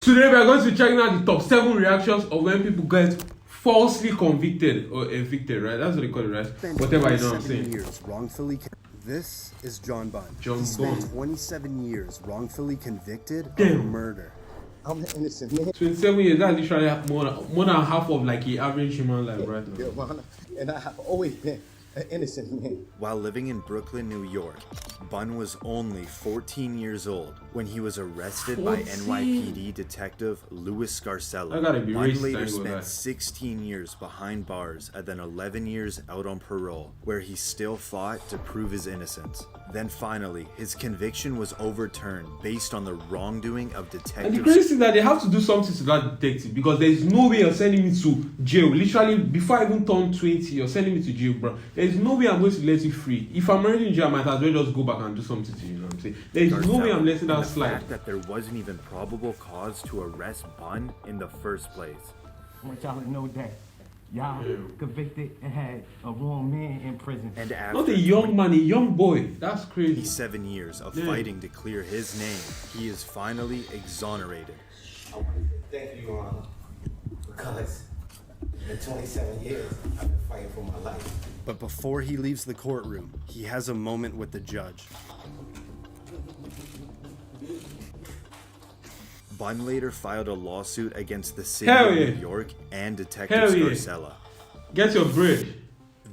Today we are going to be checking out the top 7 reactions of when people get falsely convicted or evicted, right? That's what they call it, right? Whatever, you know what I'm saying. Years wrongfully. This is John Bunn. John he spent Bunn. 27 years wrongfully convicted Damn. of murder. I'm innocent, man. 27 years, that's literally more than half of like the average human life right now. Yeah, man. And I have always been an innocent man. While living in Brooklyn, New York, Bunn was only 14 years old when he was arrested by 14? NYPD detective Louis Scarcella. I gotta be Bunn racist, later I ain't gonna lie. spent 16 years behind bars and then 11 years out on parole, where he still fought to prove his innocence. Then finally, his conviction was overturned based on the wrongdoing of And the detectives. crazy thing is that they have to do something to that detective because there is no way you're sending me to jail. Literally, before I even turn 20, you're sending me to jail, bro. There is no way I'm going to let you free. If I'm already in jail, I might as well just go back and do something to you, you know what I'm saying? There is no way I'm letting that The slide. fact that there wasn't even probable cause to arrest Bunn in the first place. I want y'all to know that y'all convicted and had a wrong man in prison. And after Not a young man, a young boy. That's crazy. 27 years of Yeah. fighting to clear his name, he is finally exonerated. I want to thank you, Your Honor, because in 27 years, I've been fighting for my life. But before he leaves the courtroom, he has a moment with the judge. Bunn later filed a lawsuit against the city Hell of yeah. New York and Detective Hell yeah. Scarcella. Get your bread.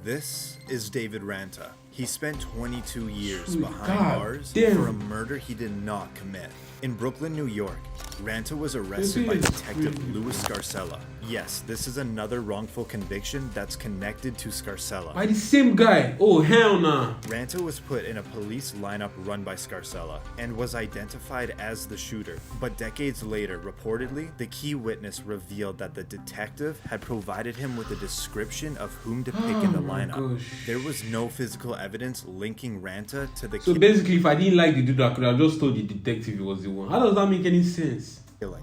This is David Ranta. He spent 22 years Sweet behind God bars damn. for a murder he did not commit. In Brooklyn, New York, Ranta was arrested by This is Detective crazy. Louis Scarcella. Yes, this is another wrongful conviction that's connected to Scarcella. By the same guy. Oh, hell nah. Ranta was put in a police lineup run by Scarcella and was identified as the shooter. But decades later, reportedly, the key witness revealed that the detective had provided him with a description of whom to pick in the Oh my lineup. gosh. There was no physical evidence linking Ranta to the So basically, if I didn't like the dude, I could have just told the detective he was the one. How does that make any sense? killing.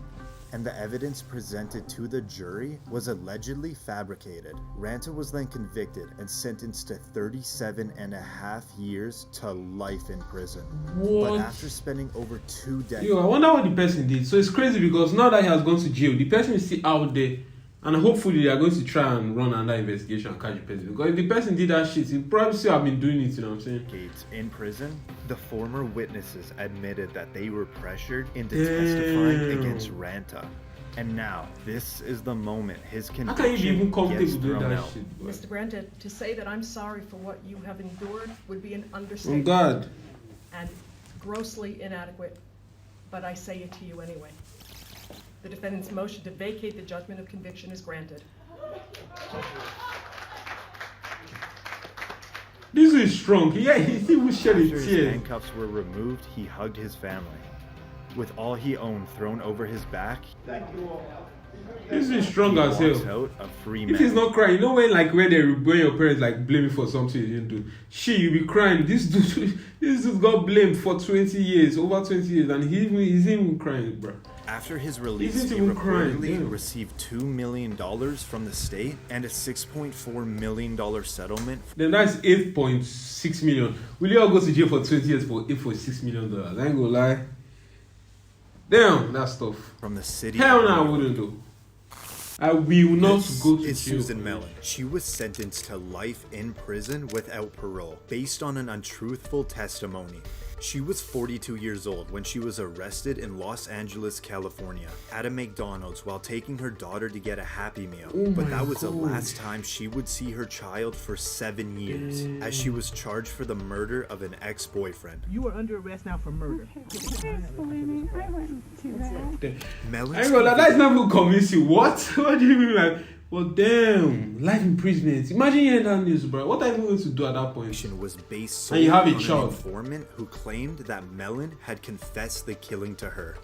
And the evidence presented to the jury was allegedly fabricated. Ranta was then convicted and sentenced to 37.5 years to life in prison. What? But after spending over 2 decades... Yo, I wonder what the person did. So it's crazy because now that he has gone to jail, the person is still out there. And hopefully they are going to try and run another investigation and catch the person. Because if the person did that shit, he probably still have been doing it, you know what I'm saying? in prison, the former witnesses admitted that they were pressured into testifying against Ranta. And now, this is the moment his How can you be conviction even comfortable gets doing thrown that out. shit, bro? Mr. Ranta, to say that I'm sorry for what you have endured would be an Oh understatement God. and grossly inadequate, but I say it to you anyway. The defendant's motion to vacate the judgment of conviction is granted. This is strong. Yeah, he was shedding After his tears. handcuffs were removed, he hugged his family. With all he owned thrown over his back, This is strong he as walks hell. out a free If he's man. not crying, you know when like when your parents like blame you for something you didn't do. Shit, you be crying. This dude got blamed for 20 years, over 20 years, and he's even crying, bro. After his release, Isn't he even crying, reportedly damn. received $2 million from the state and a $6.4 million settlement. Then that's 8.6 million. Will you all go to jail for 20 years for $8.6 million? I ain't gonna lie. Damn, that's tough. From the city. Hell of no, I New York. wouldn't do. I will not This go to is jail. Susan Melon. She was sentenced to life in prison without parole based on an untruthful testimony. She was 42 years old when she was arrested in Los Angeles, California, at a McDonald's while taking her daughter to get a Happy Meal. But that was the last time she would see her child for 7 years, as she was charged for the murder of an ex-boyfriend. You are under arrest now for murder. Believing I wouldn't do that. Melon's I ain't gonna lie, that's not even convince you. What? What do you mean like, well damn, life imprisonment. Imagine hearing that news, bro. What are you going to do at that point? conviction was based And you solely have a on child. an informant who claimed that Melon had confessed the killing to her.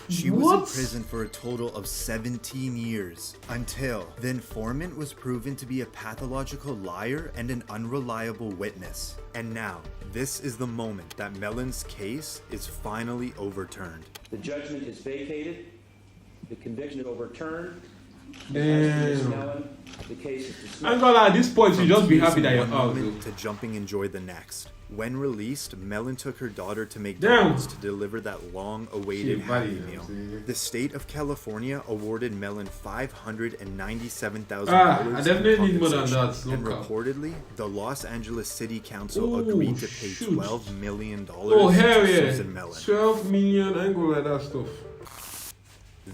She was in What? prison for a total of 17 years, until the informant was proven to be a pathological liar and an unreliable witness. And now, this is the moment that Melon's case is finally overturned. The judgment is vacated, the conviction is overturned. Damn. The case is dismissed. I ain't gonna lie, at this point, you From just be happy teasing that you're one out, moment though. to jumping enjoy the next. When released, Melon took her daughter to Damn. McDonald's to deliver that long-awaited Shit, Happy buddy, Meal. yeah. The state of California awarded Melon $597,000 I definitely need more than compensation, that, and no cap. reportedly, the Los Angeles City Council Oh, agreed to pay shoot. $12 million Oh, hell to yeah. Susan Melon. 12 million, I ain't gonna like that stuff.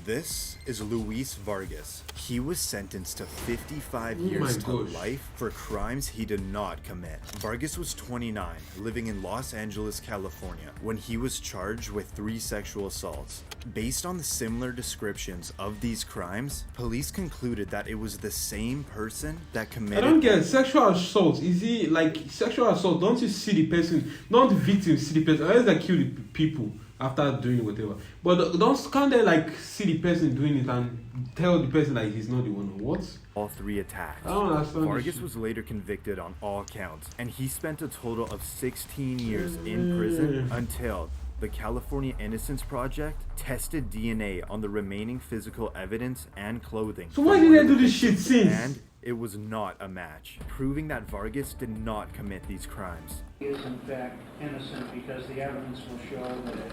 This is Luis Vargas. He was sentenced to 55 Oh years my to gosh. life for crimes he did not commit. Vargas was 29, living in Los Angeles, California, when he was charged with 3 sexual assaults. Based on the similar descriptions of these crimes, police concluded that it was the same person that I committed. don't get sexual assault. Is it like sexual assault? Don't you see the person, not the victim, see the person, unless they kill the people after doing whatever. But can't they like see the person doing it and tell the person that he's not the one? What? all 3 attacks. I don't understand. Vargas was later convicted on all counts, and he spent a total of 16 years in prison until the California Innocence Project tested DNA on the remaining physical evidence and clothing. So why did they do this shit since? And it was not a match, proving that Vargas did not commit these crimes. He is in fact innocent because the evidence will show that it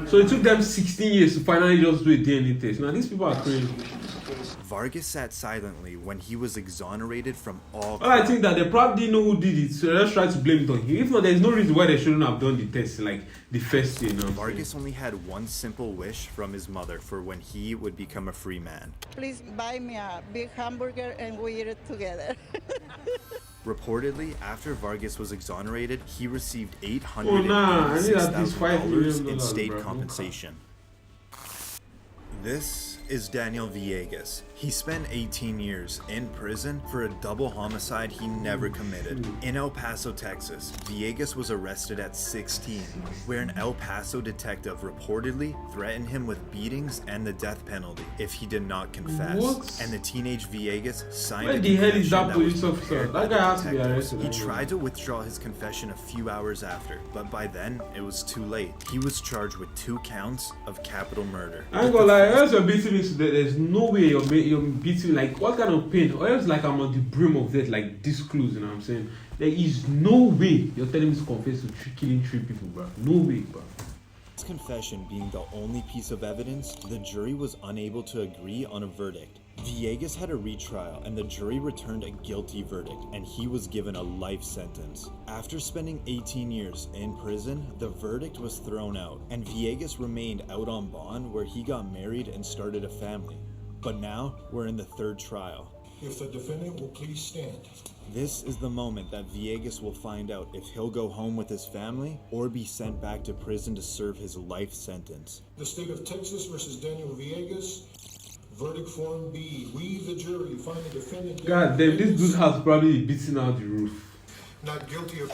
So it took them 16 years to finally just do a DNA test. Now these people are crazy. Vargas sat silently when he was exonerated from all Well, I think that they probably didn't know who did it, so let's try to blame it on him. If not, there's no reason why they shouldn't have done the test, like the first thing. Vargas only had one simple wish from his mother for when he would become a free man. Please buy me a big hamburger and we eat it together. Reportedly, after Vargas was exonerated, he received Oh, nah, I need at least $5 $886,000 million, in state bro. compensation. This is Daniel Villegas. He spent 18 years in prison for a double homicide he never committed. In El Paso, Texas, Villegas was arrested at 16, where an El Paso detective reportedly threatened him with beatings and the death penalty if he did not confess. What? And the teenage Villegas signed Where a the hell is confession that was police officer? prepared by That the guy has to be detectives. arrested. He tried to withdraw his confession a few hours after, but by then it was too late. He was charged with 2 counts of capital murder. I ain't gonna lie, else you're beating me today, there's no way you're beating, like, what kind of pain? Or else, like, I'm on the brim of death, like, this close, you know what I'm saying? There is no way you're telling me to confess to killing 3 people, bro. No way, bro. His confession being the only piece of evidence, the jury was unable to agree on a verdict. Villegas had a retrial and the jury returned a guilty verdict, and he was given a life sentence. After spending 18 years in prison, the verdict was thrown out, and Villegas remained out on bond where he got married and started a family. But now, we're in the 3rd trial. If the defendant will please stand. This is the moment that Villegas will find out if he'll go home with his family or be sent back to prison to serve his life sentence. The state of Texas versus Daniel Villegas. Verdict form B. We, the jury, find the defendant. God damn, this dude has probably beaten out the roof. Not guilty of.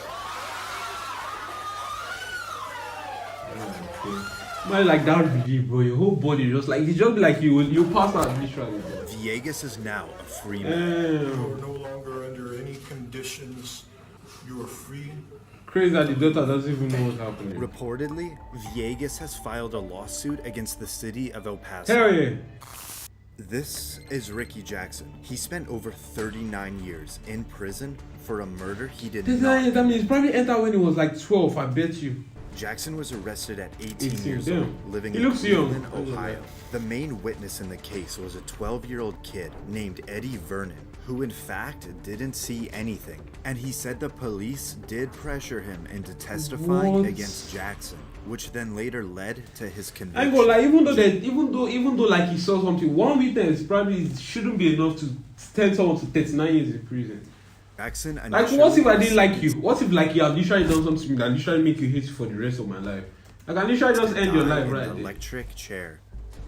Man, like that really, bro, your whole body just like, it just be like you pass out literally, bro. Villegas is now a free man. You Damn. are no longer under any conditions. You are free. Crazy that the daughter doesn't even know what's happening. Reportedly, Villegas has filed a lawsuit against the city of El Paso. Hell yeah. This is Ricky Jackson. He spent over 39 years in prison for a murder he did This not. guy, that means he probably entered when he was like 12, I bet you. Jackson was arrested at 18 18, years damn. old, living He in looks young. Cleveland, Ohio. The main witness in the case was a 12-year-old kid named Eddie Vernon, who in fact didn't see anything. And he said the police did pressure him into testifying What? against Jackson, which then later led to his I conviction. ain't gonna lie, even though like he saw something, one witness probably shouldn't be enough to send someone to 39 years in prison. Jackson Like, what if I didn't like you? What if like you have literally done something to me that literally make you hate you for the rest of my life? Like, I literally just end your life in right an there. electric chair.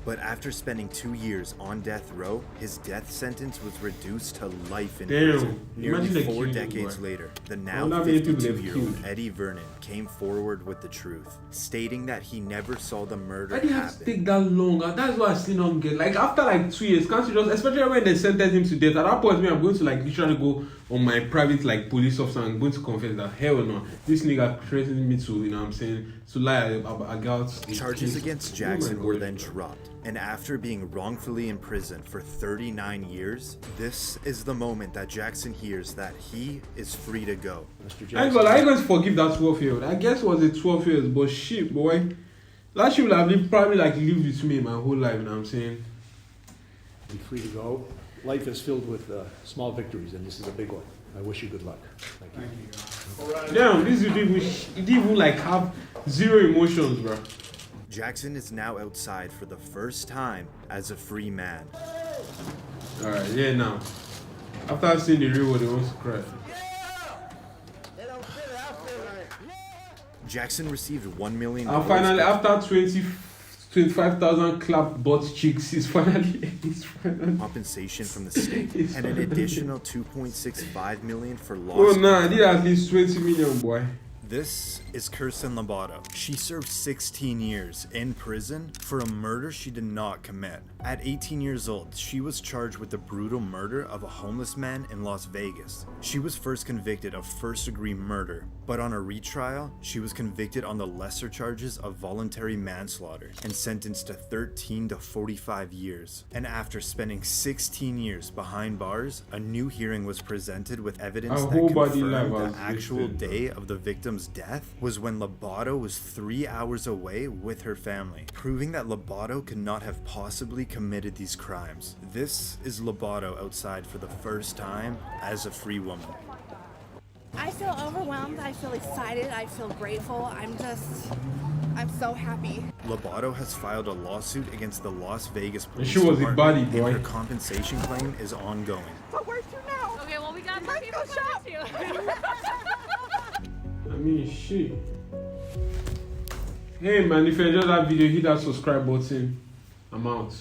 But after spending 2 years on death row, his death sentence was reduced to life in Damn. prison. Imagine Nearly they 4 killed him, decades boy. later, the I now wonder how many people they've 52-year-old killed. Eddie Vernon came forward with the truth, stating that he never saw the murder Why do you have to happen. take that long? And that's why I still don't get. Like, after like 2 years, can't you just, especially when they sentenced him to death, at that point, me, I'm going to like literally go on my private like police officer and I'm going to confess that hell no, this nigga threatened me to, you know what I'm saying, to lie about Charges against Jackson were then dropped, and after being wrongfully imprisoned for 39 years, this is the moment that Jackson hears that he is free to go. I ain't going to forgive that 12-year-old. I guess it was a 12 years, but shit, boy. That shit would have probably like lived with me my whole life, you know what I'm saying? Be free to go. Life is filled with small victories, and this is a big one. I wish you good luck. Thank you. Damn, this dude didn't even like have zero emotions, bro. Jackson is now outside for the first time as a free man. Alright, yeah, now. After seeing the real world, he wants to cry. Jackson received $1 million. And finally, after 25,000 clap butt cheeks, he's finally compensation from the state and an additional $2.65 million for lost. Oh nah, I did at least 20 million, boy. This is Kirsten Lobato. She served 16 years in prison for a murder she did not commit. At 18 years old, she was charged with the brutal murder of a homeless man in Las Vegas. She was first convicted of first-degree murder, but on a retrial, she was convicted on the lesser charges of voluntary manslaughter and sentenced to 13 to 45 years. And after spending 16 years behind bars, a new hearing was presented with evidence that confirmed the actual day of the victim's death was when Lobato was 3 hours away with her family, proving that Lobato could not have possibly committed these crimes. This is Lobato outside for the first time as a free woman. I feel overwhelmed, I feel excited, I feel grateful, I'm so happy. Lobato has filed a lawsuit against the Las Vegas Police She was a body Department, boy. and her compensation claim is ongoing. But where to now? Okay, well we got more people coming too. I mean, shit. Hey man, if you enjoyed that video, hit that subscribe button. I'm out.